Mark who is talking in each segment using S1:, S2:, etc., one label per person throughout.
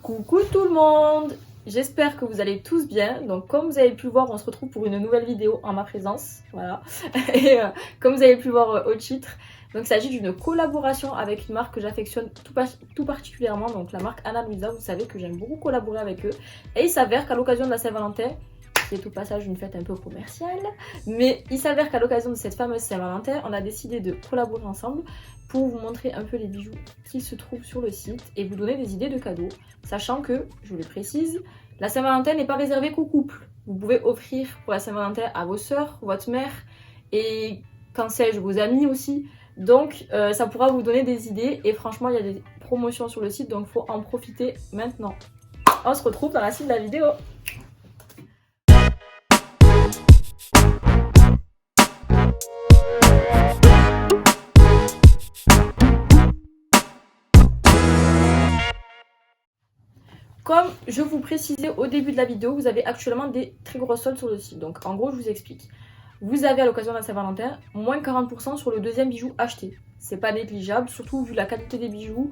S1: Coucou tout le monde! J'espère que vous allez tous bien. Donc comme vous avez pu le voir, on se retrouve pour une nouvelle vidéo en ma présence. Voilà. Et comme vous avez pu le voir au titre, donc il s'agit d'une collaboration avec une marque que j'affectionne tout particulièrement. Donc la marque Ana Luisa, vous savez que j'aime beaucoup collaborer avec eux. Et il s'avère qu'à l'occasion de la Saint-Valentin, qui est au passage une fête un peu commerciale, mais il s'avère qu'à l'occasion de cette fameuse Saint-Valentin, on a décidé de collaborer ensemble pour vous montrer un peu les bijoux qui se trouvent sur le site et vous donner des idées de cadeaux, sachant que, je le précise, la Saint-Valentin n'est pas réservée qu'aux couples. Vous pouvez offrir pour la Saint-Valentin à vos sœurs, votre mère et, quand sais-je, vos amis aussi. Donc ça pourra vous donner des idées et franchement il y a des promotions sur le site, donc il faut en profiter maintenant. On se retrouve dans la suite de la vidéo. Comme je vous précisais au début de la vidéo, vous avez actuellement des très grosses soldes sur le site. Donc en gros, je vous explique. Vous avez à l'occasion de la Saint-Valentin, moins 40% sur le deuxième bijou acheté. C'est pas négligeable, surtout vu la qualité des bijoux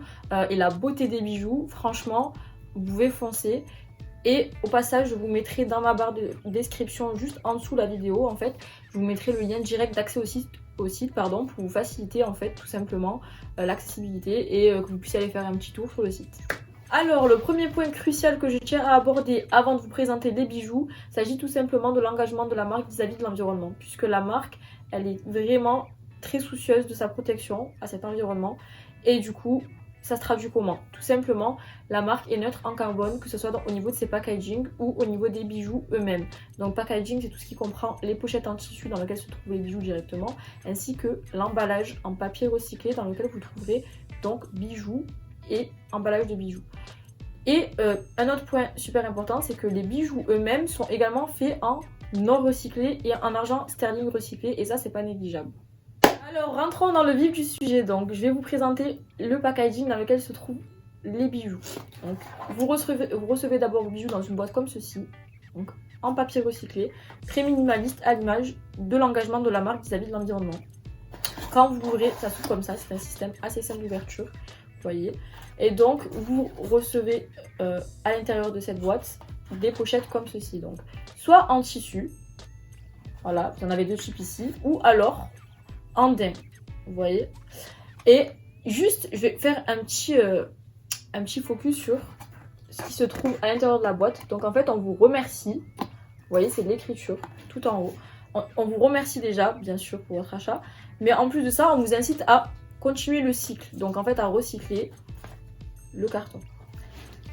S1: et la beauté des bijoux. Franchement, vous pouvez foncer. Et au passage, je vous mettrai dans ma barre de description, juste en dessous de la vidéo, en fait, je vous mettrai le lien direct d'accès au site, pour vous faciliter en fait tout simplement l'accessibilité et que vous puissiez aller faire un petit tour sur le site. Alors, le premier point crucial que je tiens à aborder avant de vous présenter les bijoux, s'agit tout simplement de l'engagement de la marque vis-à-vis de l'environnement. Puisque la marque, elle est vraiment très soucieuse de sa protection à cet environnement. Et du coup, ça se traduit comment? Tout simplement, la marque est neutre en carbone, que ce soit au niveau de ses packaging ou au niveau des bijoux eux-mêmes. Donc packaging, c'est tout ce qui comprend les pochettes en tissu dans lesquelles se trouvent les bijoux directement, ainsi que l'emballage en papier recyclé dans lequel vous trouverez donc bijoux et emballage de bijoux. Et un autre point super important, c'est que les bijoux eux-mêmes sont également faits en or recyclé et en argent sterling recyclé, et ça c'est pas négligeable. Alors rentrons dans le vif du sujet. Donc je vais vous présenter le packaging dans lequel se trouvent les bijoux. Donc vous recevez d'abord vos bijoux dans une boîte comme ceci, donc en papier recyclé, très minimaliste à l'image de l'engagement de la marque vis-à-vis de l'environnement. Quand vous l'ouvrez, ça s'ouvre comme ça, c'est un système assez simple d'ouverture. Voyez. Et donc vous recevez à l'intérieur de cette boîte des pochettes comme ceci, donc soit en tissu, voilà, vous en avez deux types ici, ou alors en daim, vous voyez. Et juste je vais faire un petit focus sur ce qui se trouve à l'intérieur de la boîte. Donc en fait on vous remercie, vous voyez, c'est de l'écriture tout en haut, on vous remercie déjà bien sûr pour votre achat, mais en plus de ça on vous incite à continuer le cycle, donc en fait à recycler le carton.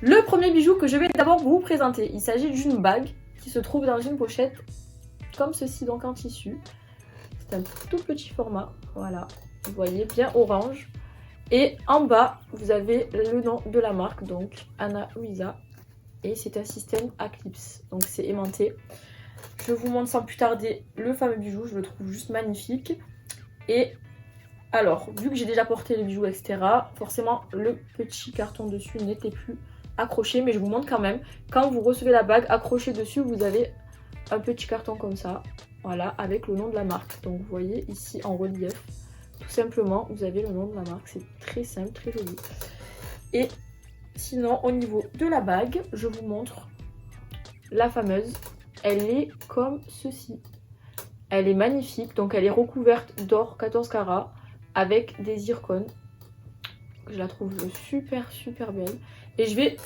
S1: Le premier bijou que je vais d'abord vous présenter, il s'agit d'une bague qui se trouve dans une pochette comme ceci, donc en tissu. C'est un tout petit format, voilà, vous voyez, bien orange. Et en bas, vous avez le nom de la marque, donc Ana Luisa. Et c'est un système à clips, donc c'est aimanté. Je vous montre sans plus tarder le fameux bijou, je le trouve juste magnifique. Et alors, vu que j'ai déjà porté les bijoux, etc., forcément, le petit carton dessus n'était plus accroché. Mais je vous montre quand même, quand vous recevez la bague, accroché dessus, vous avez un petit carton comme ça. Voilà, avec le nom de la marque. Donc, vous voyez ici en relief, tout simplement, vous avez le nom de la marque. C'est très simple, très joli. Et sinon, au niveau de la bague, je vous montre la fameuse. Elle est comme ceci. Elle est magnifique, donc elle est recouverte d'or 14 carats. Avec des zircones. Je la trouve super super belle. Et je vais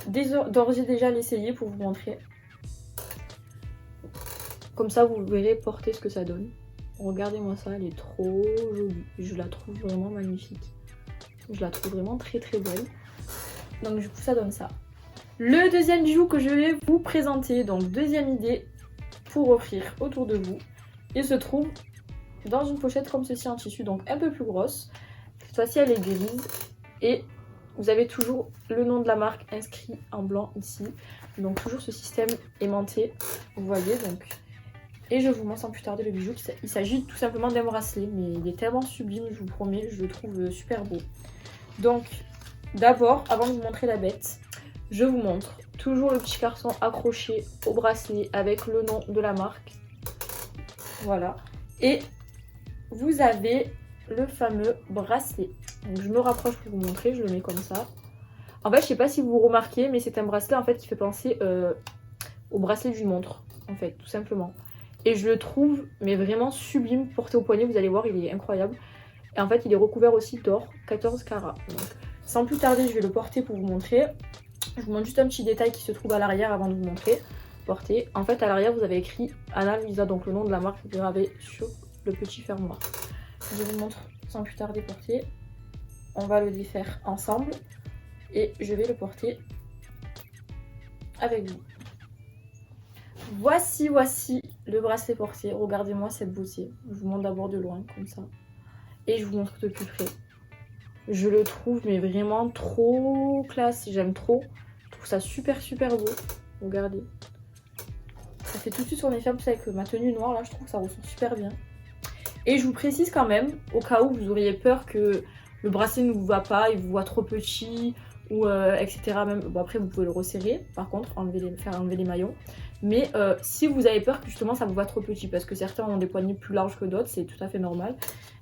S1: d'ores et déjà l'essayer pour vous montrer. Comme ça vous verrez porter ce que ça donne. Regardez-moi ça, elle est trop jolie. Je la trouve vraiment magnifique. Je la trouve vraiment très très belle. Donc du coup ça donne ça. Le deuxième bijou que je vais vous présenter, donc deuxième idée pour offrir autour de vous. Il se trouve dans une pochette comme ceci en tissu, donc un peu plus grosse. Cette fois-ci elle est grise et vous avez toujours le nom de la marque inscrit en blanc ici, donc toujours ce système aimanté, vous voyez. Donc, et je vous montre sans plus tarder le bijou. Il s'agit tout simplement d'un bracelet, mais il est tellement sublime, je vous promets, je le trouve super beau. Donc d'abord, avant de vous montrer la bête, je vous montre toujours le petit carton accroché au bracelet avec le nom de la marque, voilà. Et vous avez le fameux bracelet. Donc je me rapproche pour vous montrer, je le mets comme ça. En fait, je sais pas si vous remarquez, mais c'est un bracelet en fait qui fait penser au bracelet d'une montre, en fait, tout simplement. Et je le trouve, mais vraiment sublime, porté au poignet, vous allez voir, il est incroyable. Et en fait, il est recouvert aussi d'or, 14 carats. Donc, sans plus tarder, je vais le porter pour vous montrer. Je vous montre juste un petit détail qui se trouve à l'arrière avant de vous montrer. Porter. En fait, à l'arrière, vous avez écrit Anna Luisa, donc le nom de la marque gravé sur le petit fermoir. Je vous montre sans plus tarder porter. On va le défaire ensemble et je vais le porter avec vous. Voici le bracelet porté. Regardez-moi cette beauté. Je vous montre d'abord de loin, comme ça. Et je vous montre de plus près. Je le trouve mais vraiment trop classe. J'aime trop. Je trouve ça super beau. Regardez. Ça fait tout de suite son effet. Plus avec ma tenue noire là, je trouve que ça ressort super bien. Et je vous précise quand même, au cas où vous auriez peur que le bracelet ne vous va pas, il vous voit trop petit, ou etc. Même, bon, après vous pouvez le resserrer, par contre, faire enlever les maillons. Mais si vous avez peur que justement ça vous va trop petit, parce que certains ont des poignets plus larges que d'autres, c'est tout à fait normal.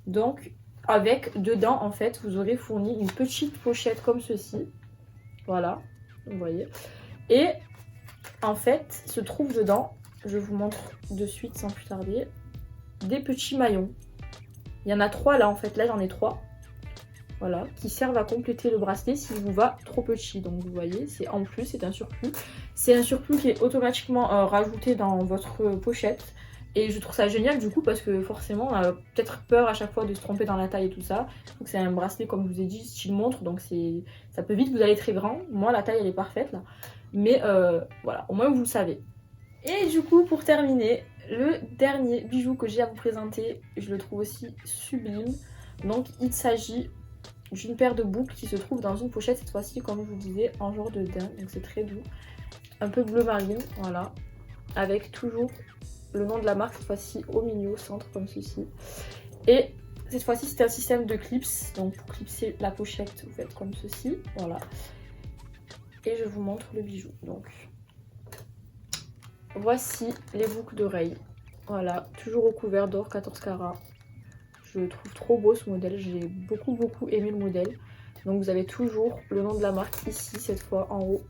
S1: Donc avec dedans en fait, vous aurez fourni une petite pochette comme ceci. Voilà, vous voyez. Et en fait, se trouve dedans, je vous montre de suite sans plus tarder, des petits maillons. Il y en a 3 là en fait, là j'en ai 3. Voilà, qui servent à compléter le bracelet s'il vous va trop petit. Donc vous voyez, c'est en plus, c'est un surplus. C'est un surplus qui est automatiquement rajouté dans votre pochette. Et je trouve ça génial du coup parce que forcément on a peut-être peur à chaque fois de se tromper dans la taille et tout ça. Donc c'est un bracelet comme je vous ai dit, style montre, donc ça peut vite vous aller très grand. Moi la taille elle est parfaite là. Mais voilà, au moins vous le savez. Et du coup pour terminer, le dernier bijou que j'ai à vous présenter, je le trouve aussi sublime. Donc il s'agit d'une paire de boucles qui se trouve dans une pochette, cette fois-ci comme je vous disais en genre de daim, donc c'est très doux, un peu bleu marine, voilà, avec toujours le nom de la marque cette fois-ci au milieu, au centre comme ceci. Et cette fois-ci c'est un système de clips, donc pour clipser la pochette vous faites comme ceci, voilà. Et je vous montre le bijou. Donc voici les boucles d'oreilles, voilà, toujours recouvert d'or 14 carats. Je le trouve trop beau ce modèle, j'ai beaucoup aimé le modèle. Donc vous avez toujours le nom de la marque ici, cette fois en haut,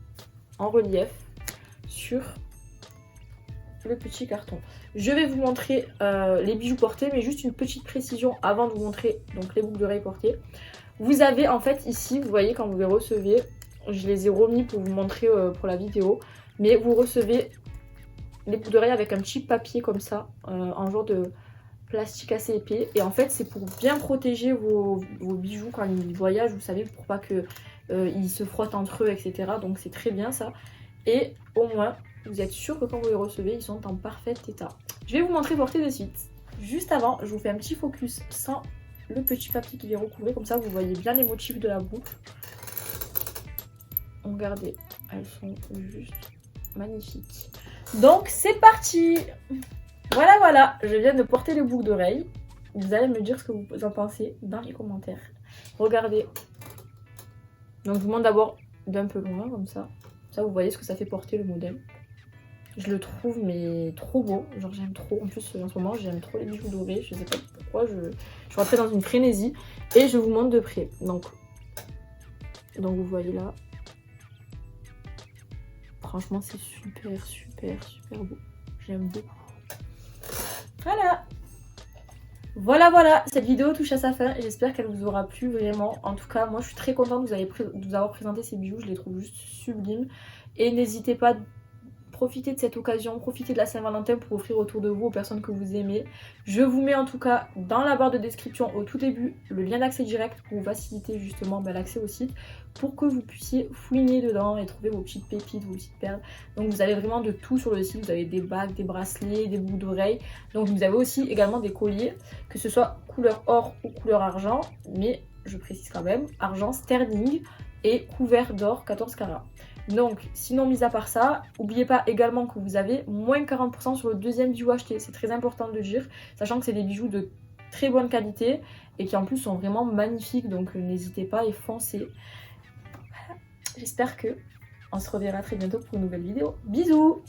S1: en relief, sur le petit carton. Je vais vous montrer les bijoux portés, mais juste une petite précision avant de vous montrer donc les boucles d'oreilles portées. Vous avez en fait ici, vous voyez quand vous les recevez, je les ai remis pour vous montrer pour la vidéo, mais vous recevez les boucles d'oreilles avec un petit papier comme ça, en genre de plastique assez épais. Et en fait c'est pour bien protéger vos bijoux quand ils voyagent, vous savez, pour pas que ils se frottent entre eux, etc. Donc c'est très bien ça. Et au moins vous êtes sûr que quand vous les recevez ils sont en parfait état. Je vais vous montrer porter de suite. Juste avant je vous fais un petit focus sans le petit papier qui les recouvre, comme ça vous voyez bien les motifs de la boucle. Regardez, elles sont juste magnifiques. Donc c'est parti. Voilà, je viens de porter les boucles d'oreilles. Vous allez me dire ce que vous en pensez dans les commentaires. Regardez. Donc je vous montre d'abord d'un peu loin comme ça. Ça vous voyez ce que ça fait porter le modèle. Je le trouve mais trop beau. Genre j'aime trop. En plus en ce moment j'aime trop les bijoux dorés. Je sais pas pourquoi. Je suis rentrée dans une frénésie. Et je vous montre de près. Donc vous voyez là. Franchement c'est super beau. J'aime beaucoup. Voilà, cette vidéo touche à sa fin. J'espère qu'elle vous aura plu vraiment. En tout cas, moi je suis très contente de vous avoir présenté ces bijoux. Je les trouve juste sublimes. Et n'hésitez pas, profitez de cette occasion, profitez de la Saint-Valentin pour offrir autour de vous aux personnes que vous aimez. Je vous mets en tout cas dans la barre de description au tout début le lien d'accès direct pour vous faciliter justement l'accès au site, pour que vous puissiez fouiner dedans et trouver vos petites pépites, vos petites perles. Donc vous avez vraiment de tout sur le site, vous avez des bagues, des bracelets, des boucles d'oreilles. Donc vous avez aussi également des colliers, que ce soit couleur or ou couleur argent, mais je précise quand même, argent sterling et couvert d'or 14 carats. Donc sinon mis à part ça, n'oubliez pas également que vous avez moins 40% sur le deuxième bijou acheté. C'est très important de le dire, sachant que c'est des bijoux de très bonne qualité et qui en plus sont vraiment magnifiques, donc n'hésitez pas et foncez. Voilà. J'espère que on se reverra très bientôt pour une nouvelle vidéo. Bisous!